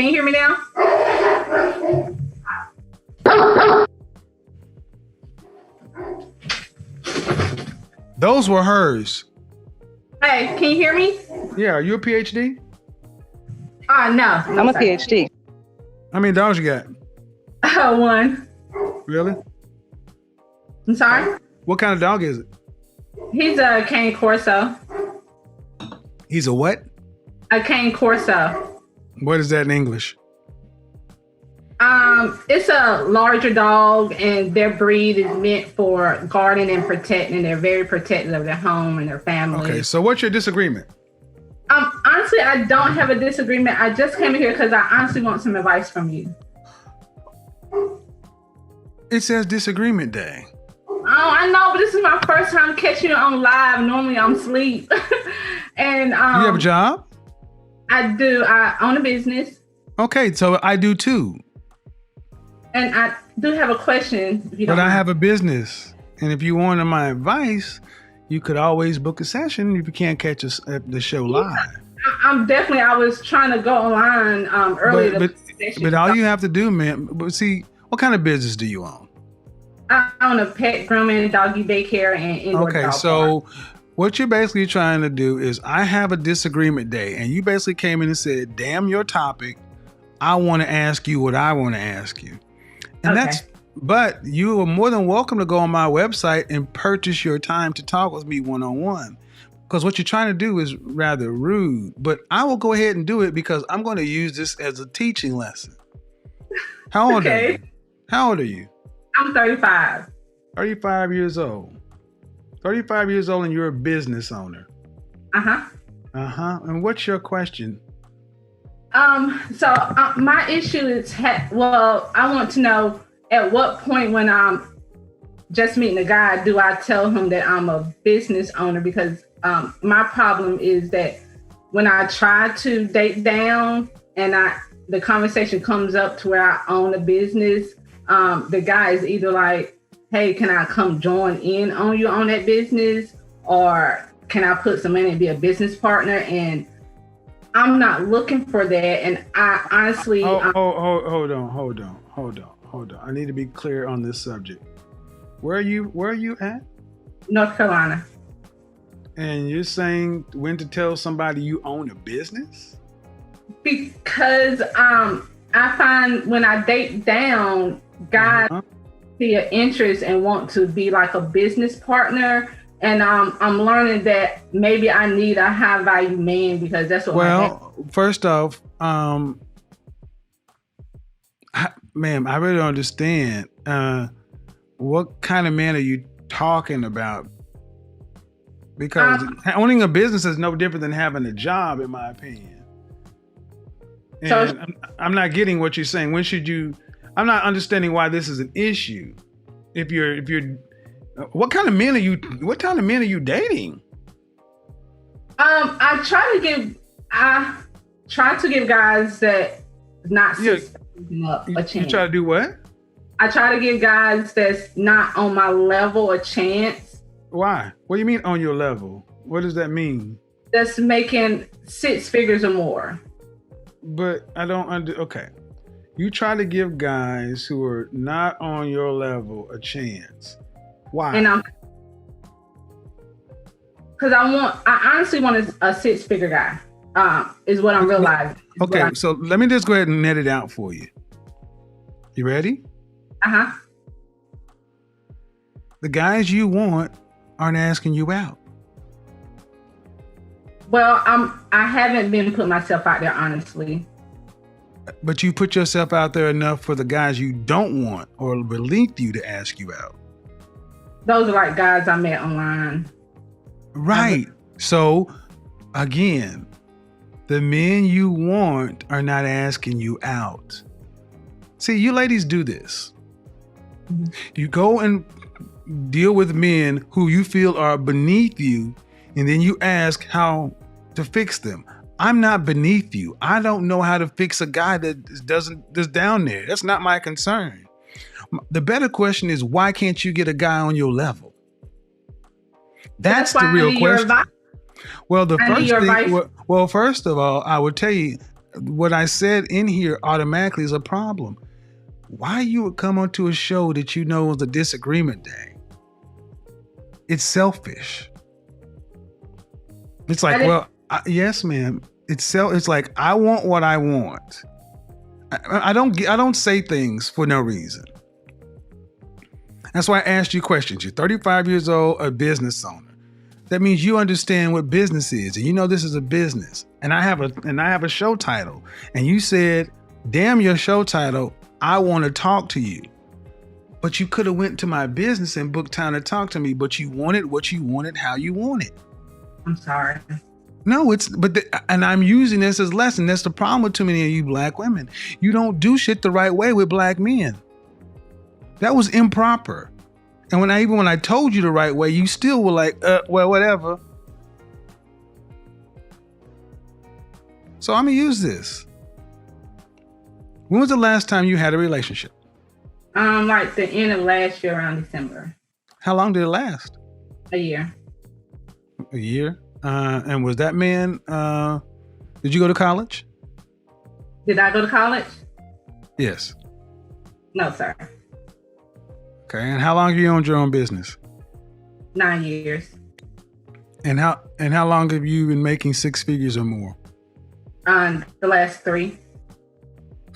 Can you hear me now? Those were hers. Hey, can you hear me? Yeah, are you a PhD? No. I'm a PhD. How many dogs you got? One. Really? I'm sorry? What kind of dog is it? He's a cane corso. He's a what? A cane corso. What is that in English? It's a larger dog, and their breed is meant for guarding and protecting. They're very protective of their home and their family. Okay, so what's your disagreement? Honestly, I don't have a disagreement. I just came here because I honestly want some advice from you. It says disagreement day. Oh, I know, but this is my first time catching you on live. Normally I'm asleep. And You have a job? I do. I own a business. Okay, so I do too. And I do have a question. If you don't But I mind. have a business. And if you wanted my advice, you could always book a session if you can't catch us at the show live. I'm definitely, I was trying to go online earlier. But all you have to do, man, but see, what kind of business do you own? I own a pet grooming, doggy daycare, and indoor Okay, dog so park. what you're basically trying to do is I have a disagreement day, and you basically came in and said, damn your topic. I want to ask you what I want to ask you. And Okay. but you are more than welcome to go on my website and purchase your time to talk with me one-on-one. Because what you're trying to do is rather rude, but I will go ahead and do it because I'm going to use this as a teaching lesson. How old are you? How old are you? I'm 35. 35 years old. 35 years old and you're a business owner. Uh-huh. And what's your question? So my issue is, I want to know at what point when I'm just meeting a guy, do I tell him that I'm a business owner? Because my problem is that when I try to date down and the conversation comes up to where I own a business, the guy is either like, hey, can I come join in on you on that business? Or can I put some money and be a business partner? And I'm not looking for that. And I honestly... Hold on. I need to be clear on this subject. Where are you at? North Carolina. And you're saying when to tell somebody you own a business? Because I find when I date down, guys see an interest and want to be like a business partner. And I'm learning that maybe I need a high value man because that's what first off, ma'am, I really don't understand. What kind of man are you talking about? Because owning a business is no different than having a job, in my opinion. And so I'm not getting what you're saying. I'm not understanding why this is an issue. If you're, what kind of men are you dating? I try to give guys that not up a chance. You try to do what? I try to give guys that's not on my level a chance. Why? What do you mean on your level? What does that mean? That's making 6 figures or more. But I don't okay. You try to give guys who are not on your level a chance. Why? And because I honestly want a 6-figure guy, is what I'm realizing. Okay, so let me just go ahead and net it out for you. You ready? Uh-huh. The guys you want aren't asking you out. Well, I haven't been putting myself out there, honestly. But you put yourself out there enough for the guys you don't want or beneath you to ask you out. Those are like guys I met online. Right. So, again, the men you want are not asking you out. See, you ladies do this. Mm-hmm. You go and deal with men who you feel are beneath you, and then you ask how to fix them. I'm not beneath you. I don't know how to fix a guy that's down there. That's not my concern. The better question is, why can't you get a guy on your level? That's the real question. Well, first of all, I would tell you, what I said in here automatically is a problem. Why you would come onto a show that you know is a disagreement day? It's selfish. It's like, well, yes, ma'am. It's like I want what I want. I don't say things for no reason. That's why I asked you questions. You're 35 years old, a business owner. That means you understand what business is, and you know this is a business. And I have a show title. And you said, "Damn your show title, I want to talk to you." But you could have went to my business and booked time to talk to me, but you wanted what you wanted, how you wanted. I'm sorry. No, and I'm using this as a lesson. That's the problem with too many of you black women. You don't do shit the right way with black men. That was improper. And when I told you the right way, you still were like, well, whatever. So I'm gonna use this. When was the last time you had a relationship? Like the end of last year around December. How long did it last? A year. A year? And was that man, did you go to college? Did I go to college? Yes. No, sir. Okay, and how long have you owned your own business? 9 years. And how long have you been making six figures or more? The last 3.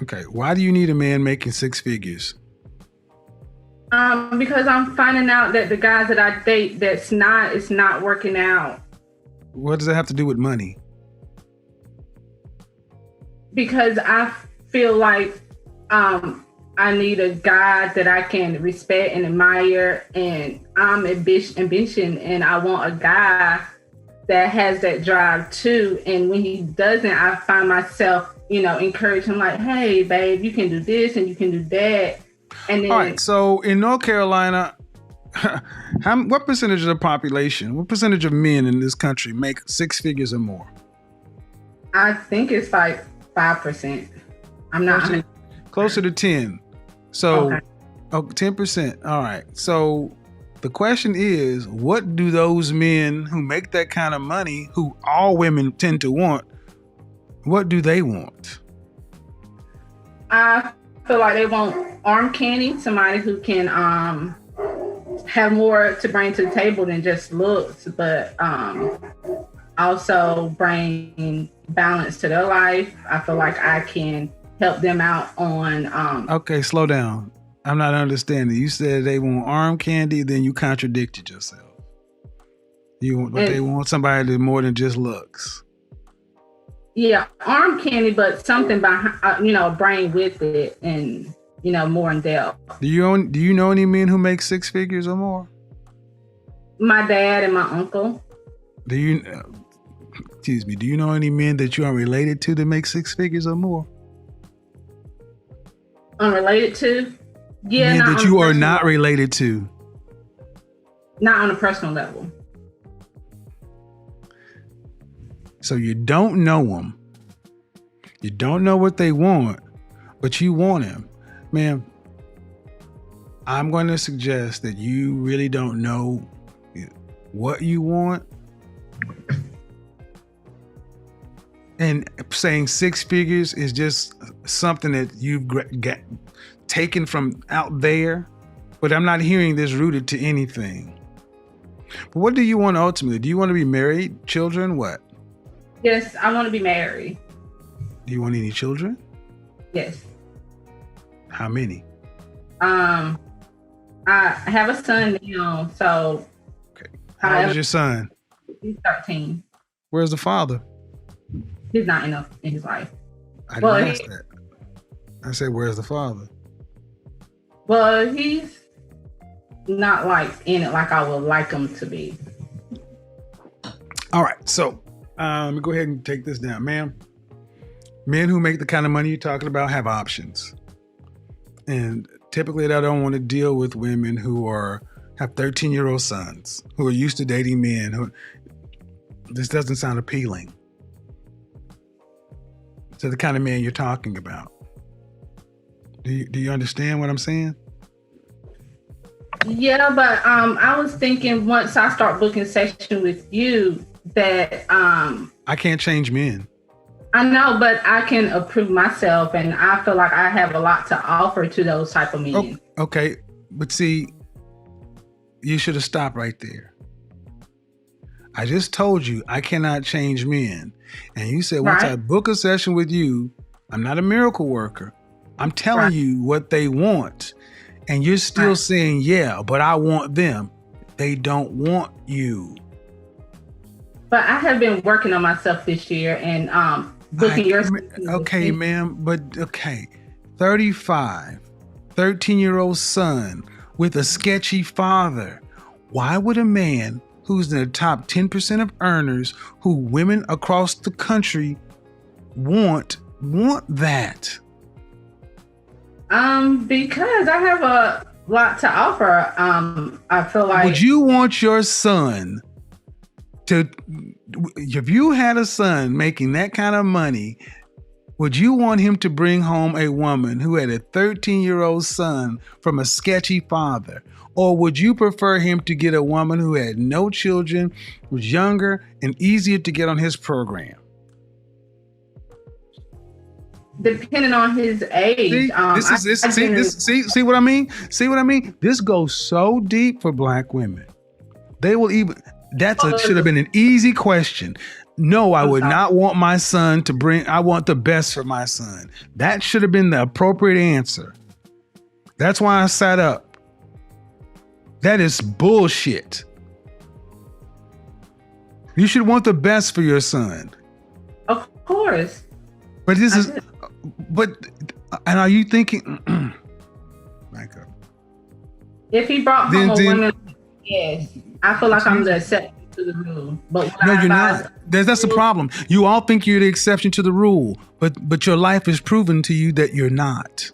Okay, why do you need a man making six figures? Because I'm finding out that the guys that I date, it's not working out. What does that have to do with money? Because I feel like I need a guy that I can respect and admire, and I'm ambition, and I want a guy that has that drive too. And when he doesn't, I find myself, encourage him like, "Hey, babe, you can do this and you can do that." And then, all right. So in North Carolina, what percentage of the population, what percentage of men in this country make six figures or more? I think it's like 5%. I'm not closer to 10. So, okay. 10%. All right. So the question is, what do those men who make that kind of money, who all women tend to want, what do they want? I feel like they want arm candy, somebody who can have more to bring to the table than just looks, but also bring balance to their life. I feel like I can help them out on Okay, slow down. I'm not understanding. You said they want arm candy, then you contradicted yourself. They want somebody that more than just looks. Yeah, arm candy, but something behind, bring with it, and more in depth. Do you know any men who make six figures or more? My dad and my uncle. Do you know any men that you are related to that make six figures or more? Unrelated to? Yeah, men that you are not related to. Not on a personal level. So you don't know them. You don't know what they want, but you want him. Ma'am, I'm going to suggest that you really don't know what you want. And saying six figures is just something that you've got taken from out there. But I'm not hearing this rooted to anything. But what do you want ultimately? Do you want to be married, children, what? Yes, I want to be married. Do you want any children? Yes. How many? I have a son now, so. Okay. How old is your son? He's 13. Where's the father? He's not enough in his life. I didn't ask that. I said, where's the father? Well, he's not like in it like I would like him to be. All right, so let me go ahead and take this down, ma'am. Men who make the kind of money you're talking about have options. And typically they don't want to deal with women who have 13-year-old sons, who are used to dating men. This doesn't sound appealing to the kind of man you're talking about. Do you understand what I'm saying? Yeah, but I was thinking once I start booking session with you that I can't change men. I know, but I can approve myself, and I feel like I have a lot to offer to those type of men. Okay, but see, you should have stopped right there. I just told you I cannot change men. And you said, once I book a session with you, I'm not a miracle worker. I'm telling you what they want. And you're still saying, yeah, but I want them. They don't want you. But I have been working on myself this year and booking your... Okay, ma'am, but okay. 35, 13-year-old son with a sketchy father. Why would a man who's in the top 10% of earners, who women across the country want that? Because I have a lot to offer. I feel like... Would you want your son to, if you had a son making that kind of money, would you want him to bring home a woman who had a 13-year-old son from a sketchy father? Or would you prefer him to get a woman who had no children, was younger, and easier to get on his program? Depending on his age. See what I mean? See what I mean? This goes so deep for Black women. They will even, should have been an easy question. No, I would not want my son to bring, I want the best for my son. That should have been the appropriate answer. That's why I sat up. That is bullshit. You should want the best for your son. Of course. But and are you thinking, back up. If he brought home a woman, yes, I feel like I'm the exception to the rule. But no, you're not. That's the problem. You all think you're the exception to the rule, but your life is proven to you that you're not.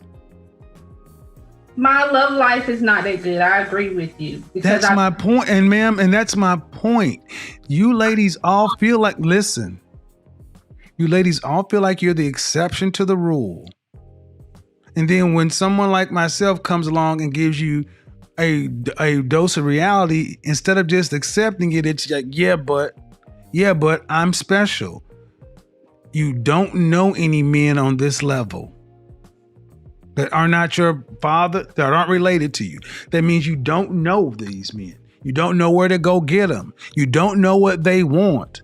My love life is not that good. I agree with you. That's my point. And ma'am, and that's my point. You ladies all feel like, listen, you ladies all feel like you're the exception to the rule. And then when someone like myself comes along and gives you a dose of reality, instead of just accepting it, it's like, yeah, but I'm special. You don't know any men on this level that are not your father, that aren't related to you. That means you don't know these men. You don't know where to go get them. You don't know what they want.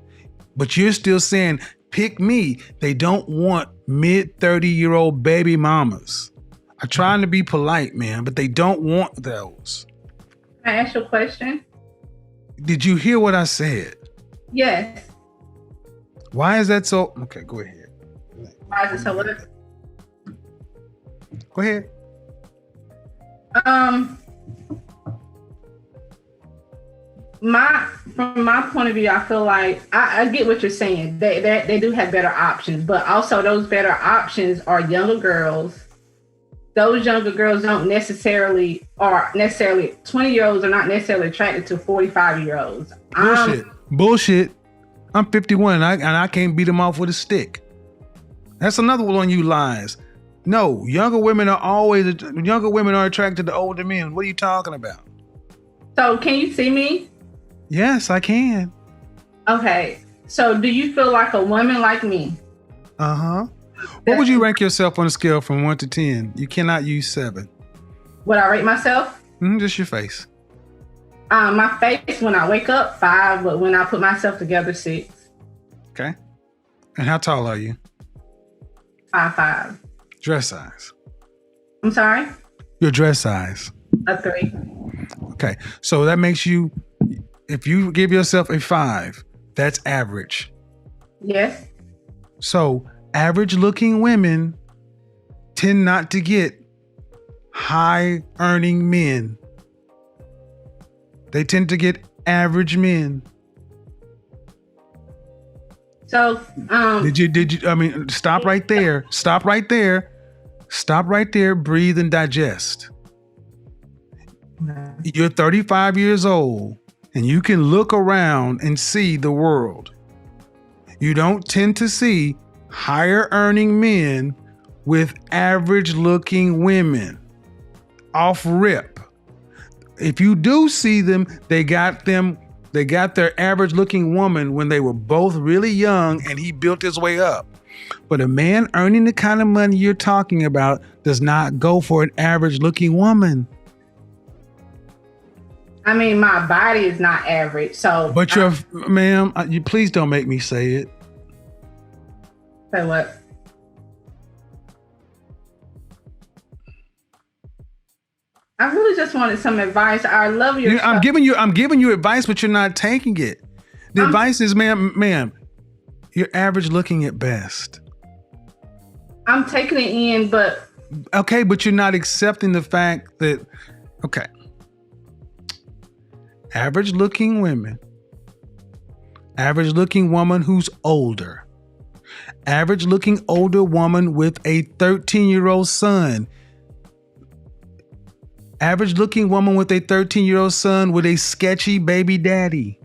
But you're still saying, pick me. They don't want mid-30-year-old baby mamas. I'm trying to be polite, man, but they don't want those. Can I ask you a question? Did you hear what I said? Yes. Why is that so? Okay, go ahead. Why is it so what? Go ahead. From my point of view, I feel like I get what you're saying. They do have better options, but also those better options are younger girls. Those younger girls don't necessarily 20-year-olds are not necessarily attracted to 45-year-olds. Bullshit. I'm 51 and I can't beat them off with a stick. That's another one on you lies. No, younger women are attracted to older men. What are you talking about? So can you see me? Yes, I can. Okay. So do you feel like a woman like me? Uh-huh. What would you rank yourself on a scale from 1 to 10? You cannot use 7. Would I rate myself? Just your face. My face, when I wake up, 5, but when I put myself together, 6. Okay. And how tall are you? 5'5". Dress size. I'm sorry? Your dress size. A 3. Okay. So that makes you, if you give yourself a 5, that's average. Yes. So average looking women tend not to get high earning men. They tend to get average men. So, did you, I mean, stop right there. Stop right there. Stop right there. Breathe and digest. You're 35 years old and you can look around and see the world. You don't tend to see higher earning men with average looking women. Off rip. If you do see them, they got their average looking woman when they were both really young and he built his way up. But a man earning the kind of money you're talking about does not go for an average looking woman. I mean, my body is not average, so. But ma'am, you please don't make me say it. Say what? I really just wanted some advice. I love your. I'm giving you advice, but you're not taking it. The advice is, ma'am, you're average looking at best. I'm taking it in, but. Okay, but you're not accepting the fact that, okay. Average looking women. Average looking woman who's older. Average looking older woman with a 13-year-old son. Average looking woman with a 13-year-old son with a sketchy baby daddy.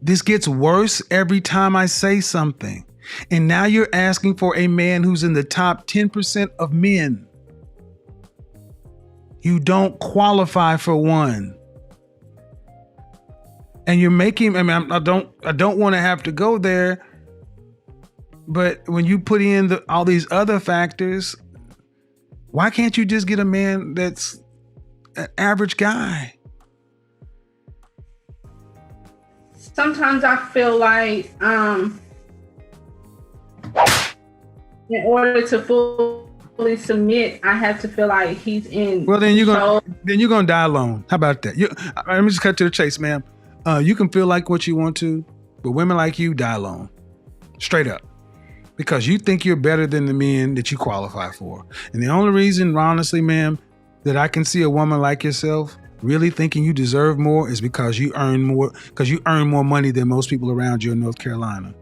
This gets worse every time I say something. And now you're asking for a man who's in the top 10% of men. You don't qualify for one. And you're making, I don't want to have to go there. But when you put in all these other factors, why can't you just get a man that's an average guy? Sometimes I feel like in order to fully submit, I have to feel like he's in. Well, then you're gonna die alone. How about that? Let me just cut to the chase, ma'am. You can feel like what you want to, but women like you die alone, straight up, because you think you're better than the men that you qualify for. And the only reason, honestly, ma'am, that I can see a woman like yourself really thinking you deserve more is because you earn more money than most people around you in North Carolina.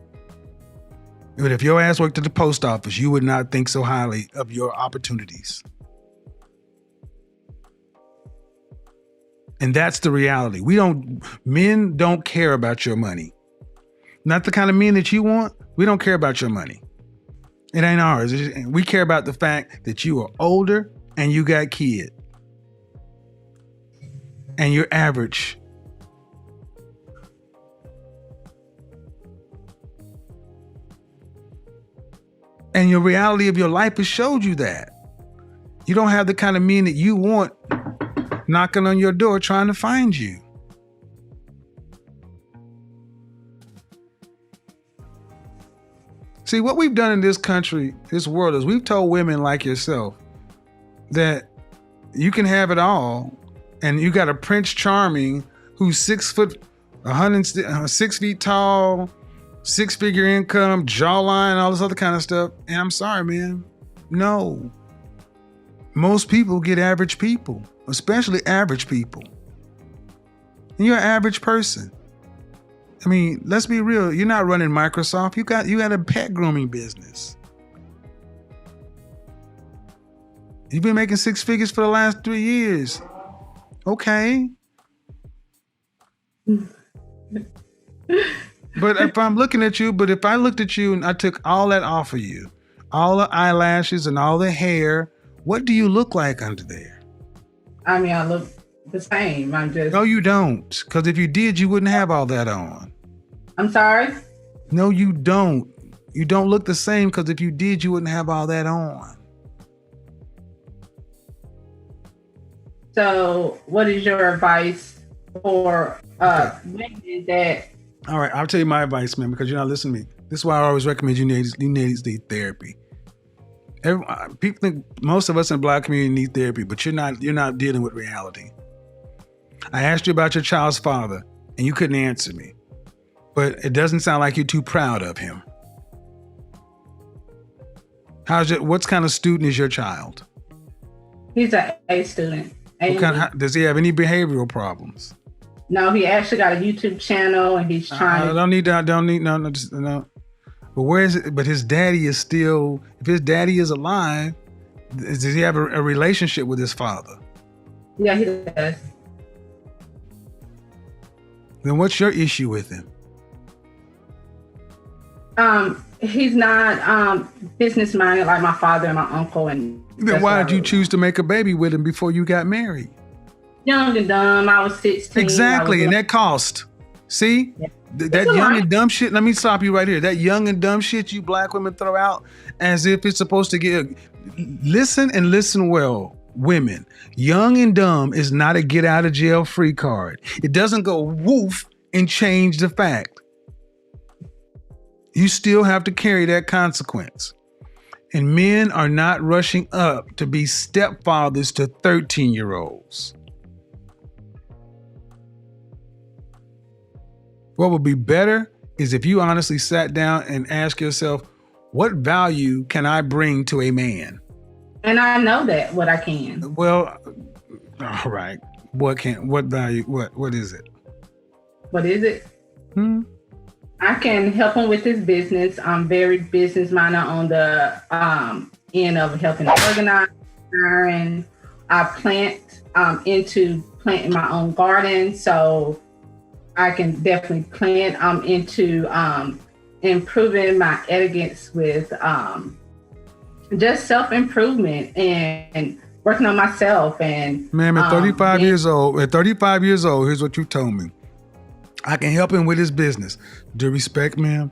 But if your ass worked at the post office, you would not think so highly of your opportunities. And that's the reality. Men don't care about your money. Not the kind of men that you want. We don't care about your money. It ain't ours. We care about the fact that you are older and you got kids. And you're average. And your reality of your life has showed you that. You don't have the kind of men that you want knocking on your door trying to find you. See, what we've done in this country, this world, is we've told women like yourself that you can have it all, and you got a Prince Charming who's 6 feet tall, 6-figure income, jawline, all this other kind of stuff. And I'm sorry, man. No. Most people get average people, especially average people. And you're an average person. I mean, let's be real. You're not running Microsoft. You got a pet grooming business. You've been making 6 figures for the last 3 years. Okay. But if I looked at you and I took all that off of you, all the eyelashes and all the hair, what do you look like under there? I mean, I look the same. No, you don't. Because if you did, you wouldn't have all that on. I'm sorry? No, you don't. You don't look the same because if you did, you wouldn't have all that on. So what is your advice for women that... All right, I'll tell you my advice, man, because you're not listening to me. This is why I always recommend you need therapy. People think most of us in the Black community need therapy, but you're not dealing with reality. I asked you about your child's father, and you couldn't answer me. But it doesn't sound like you're too proud of him. What kind of student is your child? He's an A student. Does he have any behavioral problems? No, he actually got a YouTube channel and he's trying. I don't need no. But where is it? But his daddy is still. If his daddy is alive, does he have a relationship with his father? Yeah, he does. Then what's your issue with him? He's not business minded like my father and my uncle. And then why did you choose to make a baby with him before you got married? Young and dumb. I was 16. Exactly, and that cost. See, That young and dumb shit, let me stop you right here. That young and dumb shit you black women throw out as if it's supposed to get, listen and listen well, women. Young and dumb is not a get out of jail free card. It doesn't go woof and change the fact. You still have to carry that consequence. And men are not rushing up to be stepfathers to 13-year-olds. What would be better is if you honestly sat down and asked yourself, what value can I bring to a man? And I know that what I can. Well, all right. What value? What is it? What is it? I can help him with his business. I'm very business minded on the end of helping organize. And I plant into planting my own garden, so I can definitely plant into improving my etiquettes with just self-improvement and working on myself. And ma'am, at 35 years old, here's what you told me. I can help him with his business. Due respect, ma'am.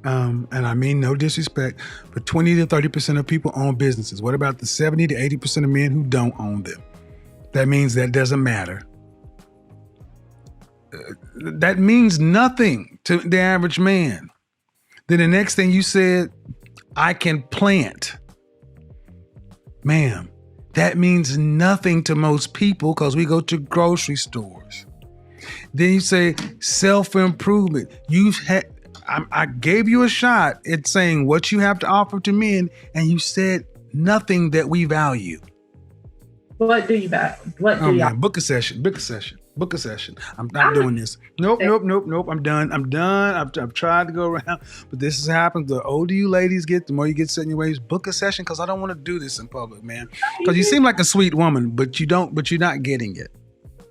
And I mean no disrespect, but 20 to 30% of people own businesses. What about the 70 to 80% of men who don't own them? That means that doesn't matter. That means nothing to the average man. Then the next thing you said, I can plant. Ma'am, that means nothing to most people because we go to grocery stores. Then you say self-improvement. I gave you a shot at saying what you have to offer to men, and you said nothing that we value. What do you value? What do you? Book a session. I'm not doing this. Nope. I'm done. I've tried to go around, but this has happened. The older you ladies get, the more you get set in your ways. Book a session because I don't want to do this in public, man. Because you seem like a sweet woman, but you're not getting it.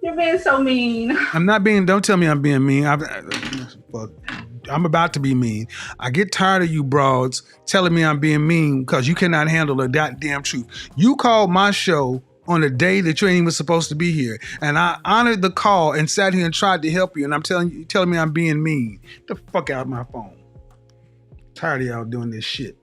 You're being so mean. I'm not being, don't tell me I'm being mean. I'm about to be mean. I get tired of you broads telling me I'm being mean because you cannot handle the goddamn truth. You called my show on a day that you ain't even supposed to be here. And I honored the call and sat here and tried to help you. And I'm telling me I'm being mean. Get the fuck out of my phone. I'm tired of y'all doing this shit.